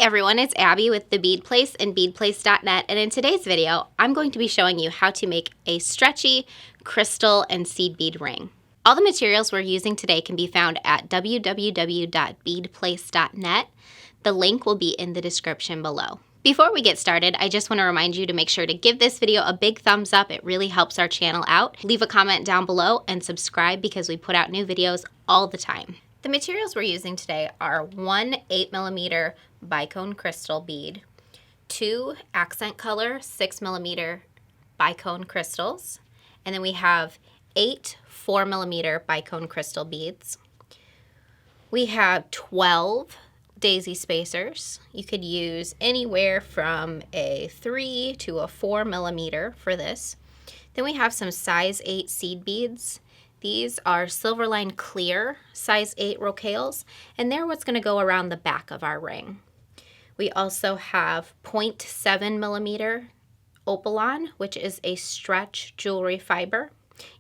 everyone, it's Abby with the Bead Place and beadplace.net, and in today's video, I'm going to be showing you how to make a stretchy crystal and seed bead ring. All the materials we're using today can be found at www.beadplace.net. The link will be in the description below. Before we get started, I just want to remind you to make sure to give this video a big thumbs up. It really helps our channel out. Leave a comment down below and subscribe because we put out new videos all the time. The materials we're using today are one 8mm bicone crystal bead, two accent color 6mm bicone crystals, and then we have 8 4mm bicone crystal beads. We have 12 daisy spacers. You could use anywhere from a 3 to a 4mm for this. Then we have some size 8 seed beads. These are Silverline Clear size 8 rocailles, and they're what's going to go around the back of our ring. We also have 0.7mm Opalon, which is a stretch jewelry fiber.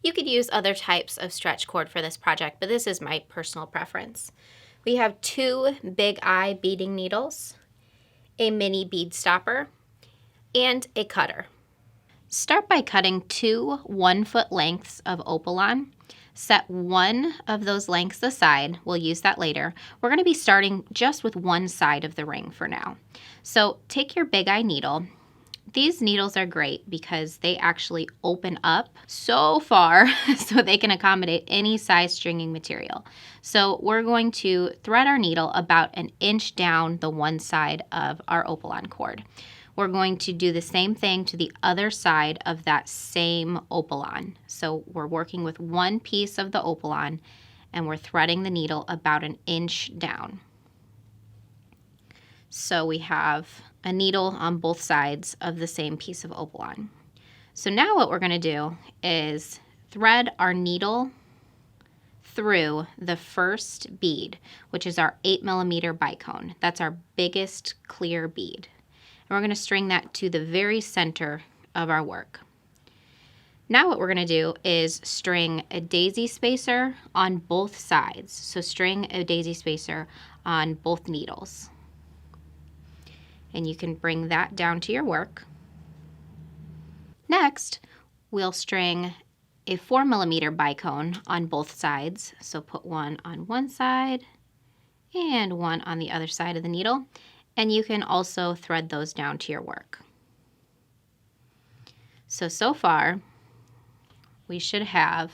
You could use other types of stretch cord for this project, but this is my personal preference. We have 2 Big Eye beading needles, a mini bead stopper, and a cutter. Start by cutting 2 1-foot lengths of Opalon. Set one of those lengths aside. We'll use that later. We're going to be starting just with one side of the ring for now. So take your Big Eye needle. These needles are great because they actually open up so far so they can accommodate any size stringing material. So we're going to thread our needle about an inch down the one side of our Opalon cord. We're going to do the same thing to the other side of that same Opalon. So we're working with one piece of the Opalon and we're threading the needle about an inch down. So we have a needle on both sides of the same piece of Opalon. So now what we're going to do is thread our needle through the first bead, which is our 8mm bicone. That's our biggest clear bead. And we're going to string that to the very center of our work. Now what we're going to do is string a daisy spacer on both sides. So string a daisy spacer on both needles. And you can bring that down to your work. Next, we'll string a 4mm bicone on both sides. So put one on one side and one on the other side of the needle. And you can also thread those down to your work. So far, we should have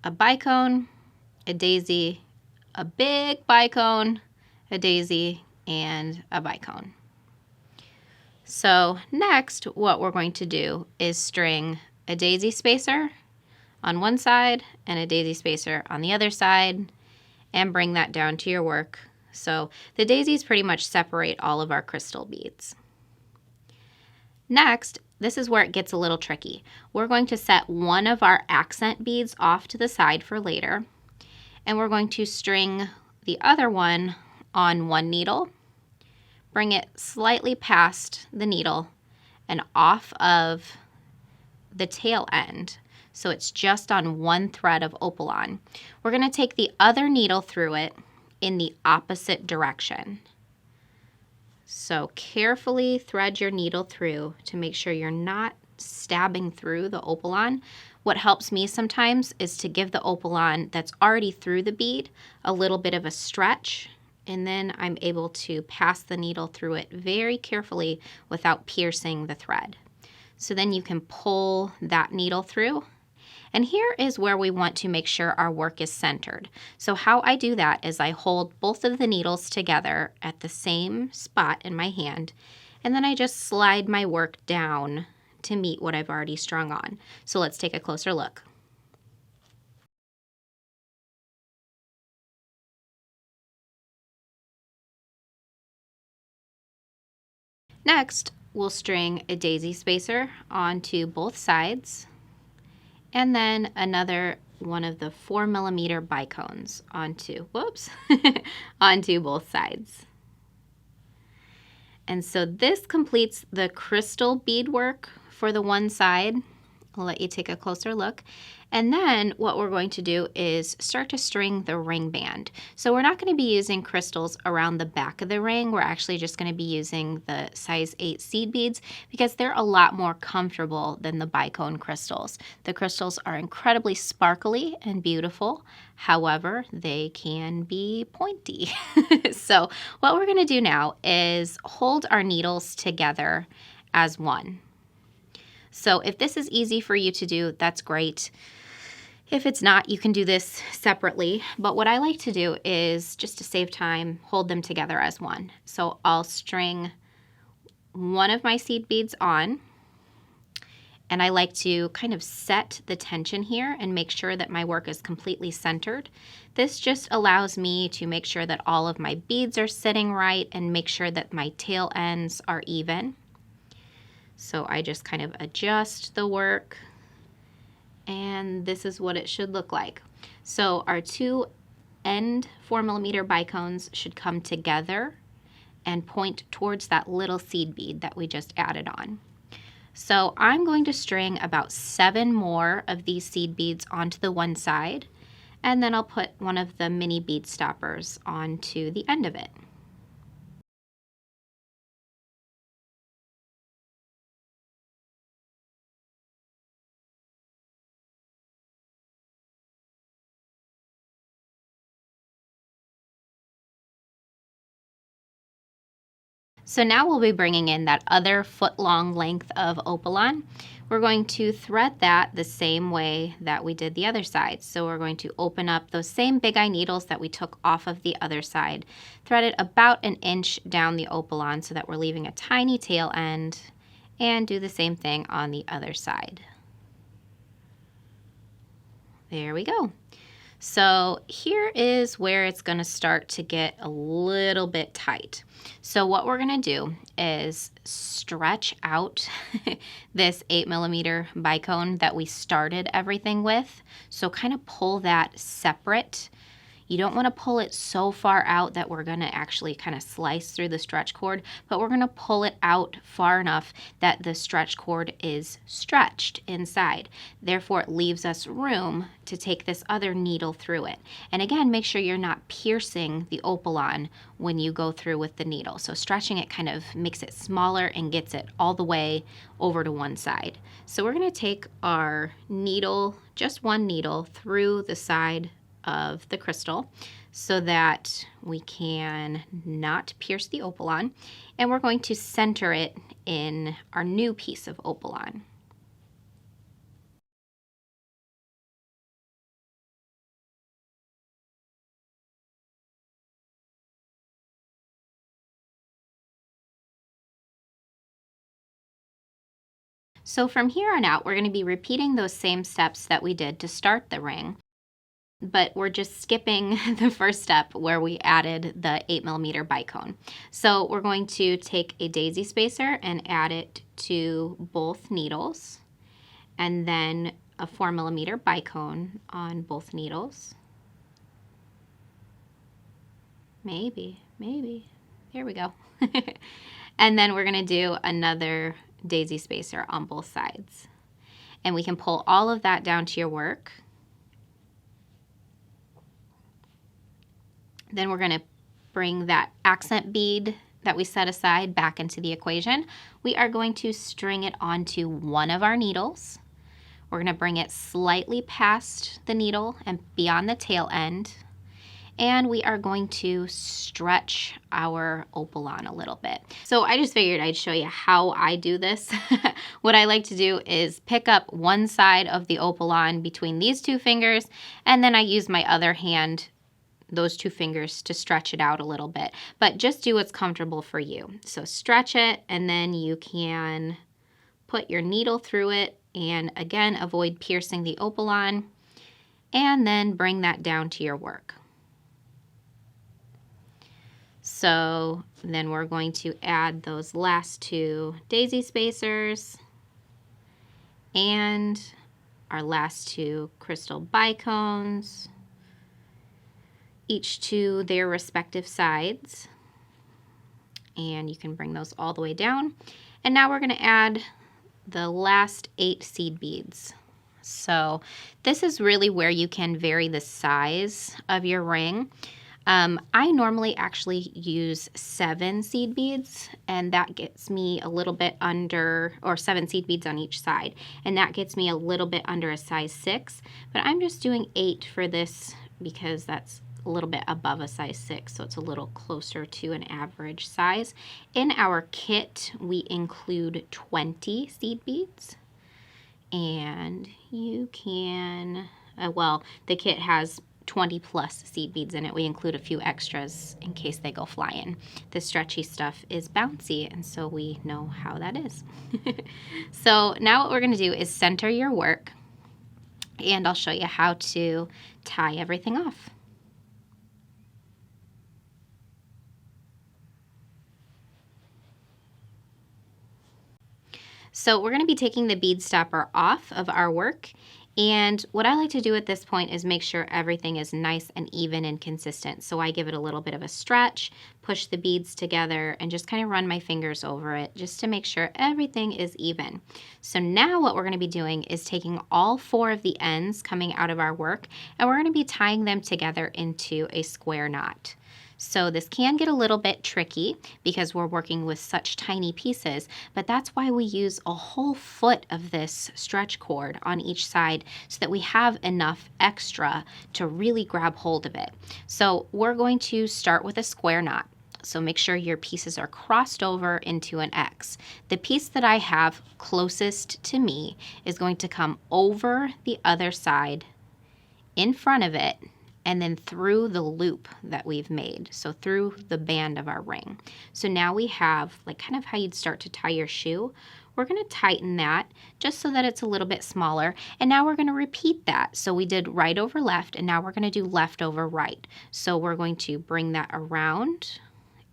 a bicone, a daisy, a big bicone, a daisy, and a bicone. So next, what we're going to do is string a daisy spacer on one side and a daisy spacer on the other side and bring that down to your work. So the daisies pretty much separate all of our crystal beads. Next, this is where it gets a little tricky. We're going to set one of our accent beads off to the side for later, and we're going to string the other one on one needle, bring it slightly past the needle and off of the tail end. So it's just on one thread of Opalon. We're going to take the other needle through it in the opposite direction. So carefully thread your needle through to make sure you're not stabbing through the Opalon. What helps me sometimes is to give the Opalon that's already through the bead a little bit of a stretch, and then I'm able to pass the needle through it very carefully without piercing the thread. So then you can pull that needle through. And here is where we want to make sure our work is centered. So how I do that is I hold both of the needles together at the same spot in my hand, and then I just slide my work down to meet what I've already strung on. So let's take a closer look. Next, we'll string a daisy spacer onto both sides, and then another one of the 4mm bicones onto both sides. And so this completes the crystal beadwork for the one side. I'll let you take a closer look. And then what we're going to do is start to string the ring band. So we're not going to be using crystals around the back of the ring. We're actually just going to be using the size 8 seed beads because they're a lot more comfortable than the bicone crystals. The crystals are incredibly sparkly and beautiful. However, they can be pointy. So what we're going to do now is hold our needles together as one. So if this is easy for you to do, that's great. If it's not, you can do this separately. But what I like to do is, just to save time, hold them together as one. So I'll string one of my seed beads on, and I like to kind of set the tension here and make sure that my work is completely centered. This just allows me to make sure that all of my beads are sitting right and make sure that my tail ends are even. So I just kind of adjust the work, and this is what it should look like. So our two end 4mm bicones should come together and point towards that little seed bead that we just added on. So I'm going to string about 7 more of these seed beads onto the one side, and then I'll put one of the mini bead stoppers onto the end of it. So now we'll be bringing in that other foot-long length of Opalon. We're going to thread that the same way that we did the other side. So we're going to open up those same big eye needles that we took off of the other side, thread it about 1 inch down the Opalon so that we're leaving a tiny tail end, and do the same thing on the other side. There we go. So here is where it's going to start to get a little bit tight. So what we're going to do is stretch out this 8mm bicone that we started everything with. So kind of pull that separate. You don't want to pull it so far out that we're going to actually kind of slice through the stretch cord, but we're going to pull it out far enough that the stretch cord is stretched inside. Therefore, it leaves us room to take this other needle through it. And again, make sure you're not piercing the Opalon when you go through with the needle. So stretching it kind of makes it smaller and gets it all the way over to one side. So we're going to take our needle, just one needle, through the side of the crystal so that we can not pierce the Opalon, and we're going to center it in our new piece of Opalon. So from here on out, we're going to be repeating those same steps that we did to start the ring, but we're just skipping the first step where we added the 8mm bicone. So we're going to take a daisy spacer and add it to both needles, and then a 4mm bicone on both needles. Maybe, there we go. And then we're gonna do another daisy spacer on both sides. And we can pull all of that down to your work. Then we're going to bring that accent bead that we set aside back into the equation. We are going to string it onto one of our needles. We're going to bring it slightly past the needle and beyond the tail end. And we are going to stretch our Opalon a little bit. So I just figured I'd show you how I do this. What I like to do is pick up one side of the Opalon between these two fingers, and then I use my other hand, those two fingers, to stretch it out a little bit. But just do what's comfortable for you. So stretch it, and then you can put your needle through it, and again, avoid piercing the Opalon, and then bring that down to your work. So then we're going to add those last two daisy spacers and our last two crystal bicones, each to their respective sides. And you can bring those all the way down. And now we're going to add the last 8 seed beads. So this is really where you can vary the size of your ring. I normally actually use 7 seed beads, and that gets me a little bit under, or 7 seed beads on each side, and that gets me a little bit under a size 6, but I'm just doing 8 for this because that's a little bit above a size 6, so it's a little closer to an average size. In our kit, we include 20 seed beads, and you can, well, the kit has 20 plus seed beads in it. We include a few extras in case they go flying. The stretchy stuff is bouncy, and so we know how that is. So now what we're going to do is center your work, and I'll show you how to tie everything off. So we're going to be taking the bead stopper off of our work, and what I like to do at this point is make sure everything is nice and even and consistent. So I give it a little bit of a stretch, push the beads together, and just kind of run my fingers over it just to make sure everything is even. So now what we're going to be doing is taking all 4 of the ends coming out of our work, and we're going to be tying them together into a square knot. So this can get a little bit tricky because we're working with such tiny pieces, but that's why we use a whole foot of this stretch cord on each side so that we have enough extra to really grab hold of it. So we're going to start with a square knot. So make sure your pieces are crossed over into an X. The piece that I have closest to me is going to come over the other side, in front of it, and then through the loop that we've made, so through the band of our ring. So now we have like kind of how you'd start to tie your shoe. We're going to tighten that just so that it's a little bit smaller, and now we're going to repeat that. So we did right over left, and now we're going to do left over right. So we're going to bring that around,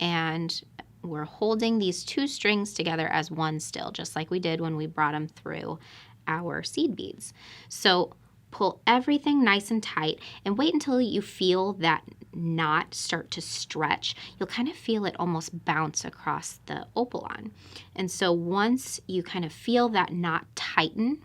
and we're holding these 2 strings together as one still, just like we did when we brought them through our seed beads. So pull everything nice and tight and wait until you feel that knot start to stretch. You'll kind of feel it almost bounce across the opalon. And so once you kind of feel that knot tighten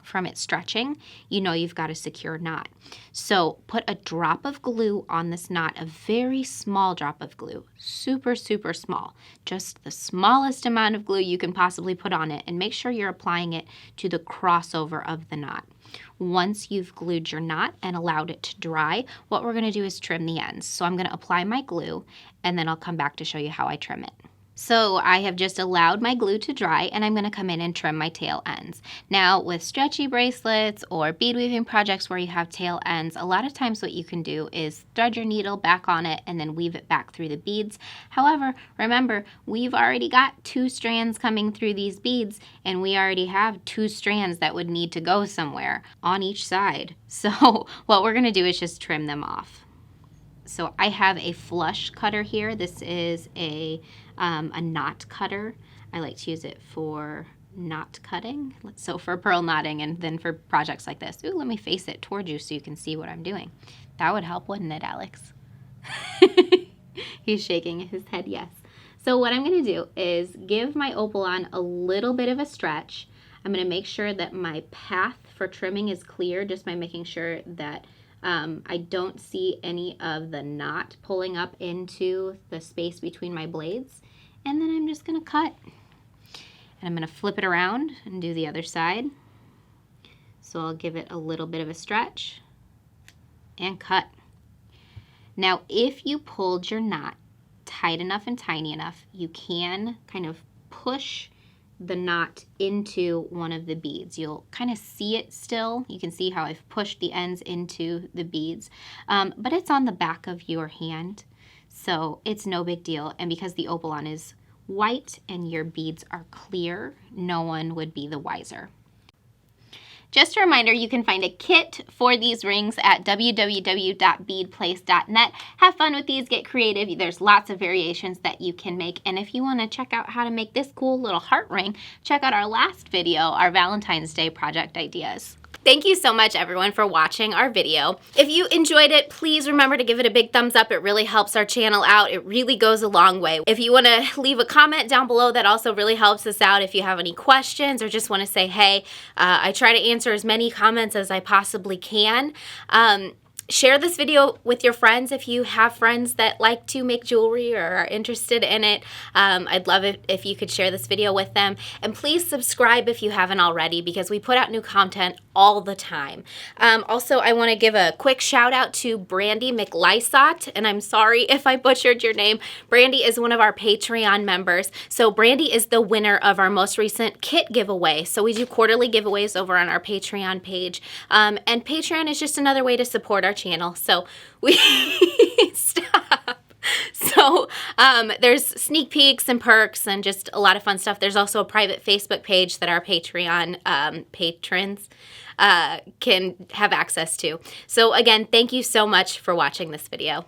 from it stretching, you know you've got a secure knot. So put a drop of glue on this knot, a very small drop of glue, super, super small, just the smallest amount of glue you can possibly put on it, and make sure you're applying it to the crossover of the knot. Once you've glued your knot and allowed it to dry, what we're going to do is trim the ends. So I'm going to apply my glue, and then I'll come back to show you how I trim it. So I have just allowed my glue to dry, and I'm going to come in and trim my tail ends. Now with stretchy bracelets or bead weaving projects where you have tail ends, a lot of times what you can do is thread your needle back on it and then weave it back through the beads. However, remember, we've already got 2 strands coming through these beads, and we already have 2 strands that would need to go somewhere on each side. So what we're going to do is just trim them off. So I have a flush cutter here. This is a knot cutter. I like to use it for knot cutting, so for pearl knotting, and then for projects like this. Ooh, let me face it toward you so you can see what I'm doing. That would help, wouldn't it, Alex? He's shaking his head yes. So what I'm going to do is give my opalon a little bit of a stretch. I'm going to make sure that my path for trimming is clear just by making sure that I don't see any of the knot pulling up into the space between my blades. And then I'm just going to cut. And I'm going to flip it around and do the other side. So I'll give it a little bit of a stretch and cut. Now, if you pulled your knot tight enough and tiny enough, you can kind of push the knot into one of the beads. You'll kind of see it still. You can see how I've pushed the ends into the beads, but it's on the back of your hand, so it's no big deal. And because the opalon is white and your beads are clear, no one would be the wiser. Just a reminder, you can find a kit for these rings at www.beadplace.net. Have fun with these, get creative. There's lots of variations that you can make. And if you want to check out how to make this cool little heart ring, check out our last video, our Valentine's Day project ideas. Thank you so much, everyone, for watching our video. If you enjoyed it, please remember to give it a big thumbs up. It really helps our channel out. It really goes a long way. If you want to leave a comment down below, that also really helps us out. If you have any questions or just want to say, hey, I try to answer as many comments as I possibly can. Share this video with your friends if you have friends that like to make jewelry or are interested in it. I'd love it if you could share this video with them. And please subscribe if you haven't already, because we put out new content all the time. Also, I want to give a quick shout out to Brandy McLysott, and I'm sorry if I butchered your name. Brandy is one of our Patreon members. So Brandy is the winner of our most recent kit giveaway. So we do quarterly giveaways over on our Patreon page. And Patreon is just another way to support our channel. So we stop. So there's sneak peeks and perks and just a lot of fun stuff. There's also a private Facebook page that our Patreon patrons can have access to. So again, thank you so much for watching this video.